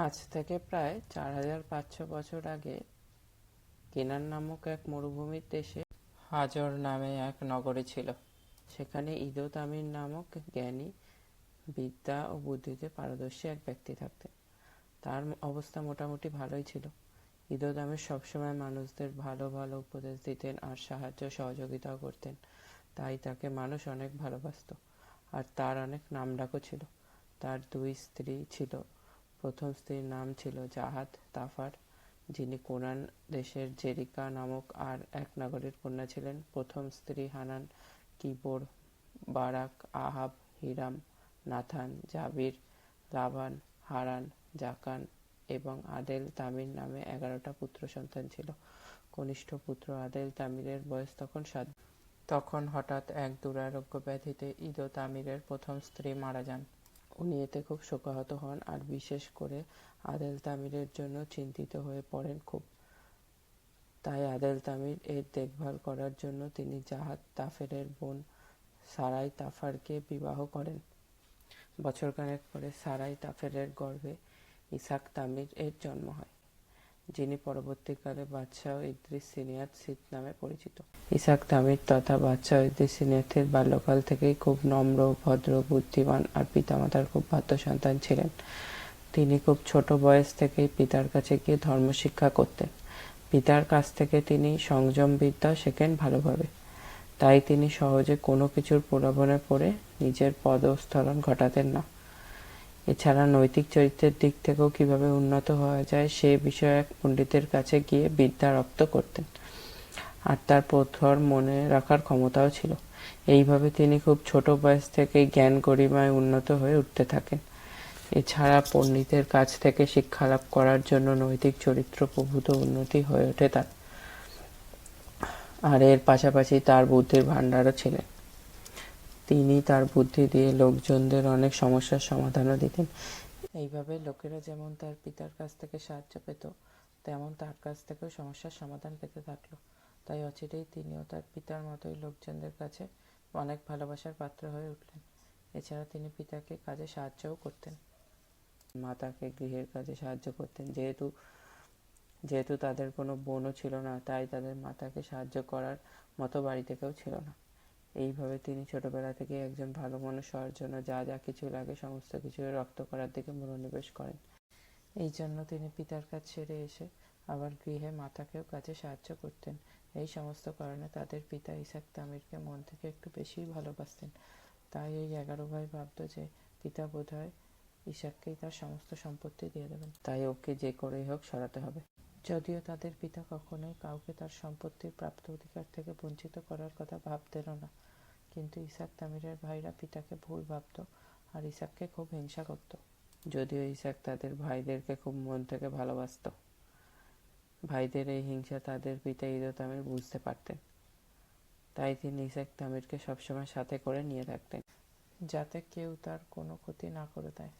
আজ থেকে প্রায় 4500 বছর আগে কেনান নামক এক মরুভূমির দেশে হাজর নামে এক নগরী ছিল। সেখানে ইদো তামির নামক জ্ঞানী, বিদ্যা ও বুদ্ধিতে পারদর্শী এক ব্যক্তি থাকতেন। তার অবস্থা মোটামুটি ভালোই ছিল। ইদো তামির সবসময় মানুষদের ভালো ভালো উপদেশ দিতেন আর সাহায্য সহযোগিতাও করতেন, তাই তাকে মানুষ অনেক ভালোবাসত। আর তার অনেক নামডাকও ছিল। তার দুই স্ত্রী ছিল। প্রথম স্ত্রীর নাম ছিল জাহাদ তাফার, যিনি কোনান দেশের জেরিকা নামক আর এক নগরীর কন্যা ছিলেন। প্রথম স্ত্রী হানান, কিবোর, বারাক, আহাব, হিরাম, নাথান, জাবির, লাবান, হারান, জাকান এবং আদেল তামির নামে 11টা পুত্র সন্তান ছিল। কনিষ্ঠ পুত্র আদেল তামিরের বয়স তখন 7। তখন হঠাৎ এক দুরারোগ্য ব্যাধিতে ইদো তামিরের প্রথম স্ত্রী মারা যান। উনি এতে খুব শোকাহত হন আর বিশেষ করে আদেল তামিরের জন্য চিন্তিত হয়ে পড়েন খুব। তাই আদেল তামির এর দেখভাল করার জন্য তিনি জাহাদ তাফেরের বোন সারাই তাফারকে বিবাহ করেন। বছরখানেক পরে সারাই তাফেরের গর্ভে ইসাক তামির এর জন্ম হয়, যিনি পরবর্তীকালে বাদশাহ ইদ্রিস সিনিয়াত সিদ নামে পরিচিত। ইসাক তামির তথা বাদশাহ ইদ্রিস সিনিয়াতের বাল্যকাল থেকেই খুব নম্র, ভদ্র, বুদ্ধিমান আর পিতামাতার খুব বাধ্য সন্তান ছিলেন। তিনি খুব ছোট বয়স থেকেই পিতার কাছে গিয়ে ধর্মশিক্ষা করতেন। পিতার কাছ থেকে তিনি সংযম বিদ্যা শেখেন ভালোভাবে। তাই তিনি সহজে কোনো কিছুর প্রলোভনে পড়ে নিজের পদস্খলন ঘটাতেন না। এছাড়া নৈতিক চরিত্রের দিক থেকেও কিভাবে উন্নত হওয়া যায় সে বিষয়ে এক পণ্ডিতের কাছে গিয়ে বিদ্যা রপ্ত করতেন। আর তার প্রখর মনে রাখার ক্ষমতাও ছিল। এইভাবে তিনি খুব ছোট বয়স থেকেই জ্ঞান গরিমায় উন্নত হয়ে উঠতে থাকেন। এছাড়া পণ্ডিতের কাছ থেকে শিক্ষালাভ করার জন্য নৈতিক চরিত্র প্রভূত উন্নতি হয়ে ওঠে তার। আর এর পাশাপাশি তার বুদ্ধির ভাণ্ডারও ছিলেন। তিনি তার বুদ্ধি দিয়ে লোকজনদের অনেক সমস্যার সমাধানও দিতেন। এইভাবে লোকেরা যেমন তার পিতার কাছ থেকে সাহায্য পেত, তেমন তার কাছ থেকেও সমস্যার সমাধান পেতে থাকলো। তাই অচিরেই তিনিও তার পিতার মতোই লোকজনদের কাছে অনেক ভালোবাসার পাত্র হয়ে উঠলেন। এছাড়া তিনি পিতাকে কাজে সাহায্যও করতেন। মাতাকে গৃহের কাজে সাহায্য করতেন। যেহেতু তাদের কোনো বোনও ছিল না, তাই তাদের মাতাকে সাহায্য করার মতো বাড়িতে কেউ ছিল না। এইভাবে তিনি ছোটবেলা থেকে একজন ভালো মানুষ হওয়ার জন্য যা যা কিছু লাগে সমস্ত কিছু রপ্ত করার দিকে মনোনিবেশ করেন। এই জন্য তিনি পিতার কাজ সেরে এসে আবার গৃহে মাতাকেও কাজে সাহায্য করতেন। এই সমস্ত কারণে তাদের পিতা ইসাক তামিরকে মন থেকে একটু বেশিই ভালোবাসতেন। তাই এই 11 ভাই ভাবত যে পিতা বোধহয় ইসাককেই তার সমস্ত সম্পত্তি দিয়ে দেবেন, তাই ওকে যে করেই হোক সরাতে হবে। যদিও তাদের পিতা কখনোই কাউকে তার সম্পত্তির প্রাপ্ত অধিকার থেকে বঞ্চিত করার কথা ভাবতেনও না, কিন্তু ইসাক তামিরের ভাইরা পিতাকে ভুল ভাবত আর ইসাককে খুব হিংসা করত। যদিও ইসাক তাদের ভাইদেরকে খুব মন থেকে ভালোবাসত। ভাইদের এই হিংসা তাদের পিতা ইদো তামির বুঝতে পারতেন। তাই তিনি ইসাক তামিরকে সবসময় সাথে করে নিয়ে থাকতেন, যাতে কেউ তার কোনো ক্ষতি না করে দেয়।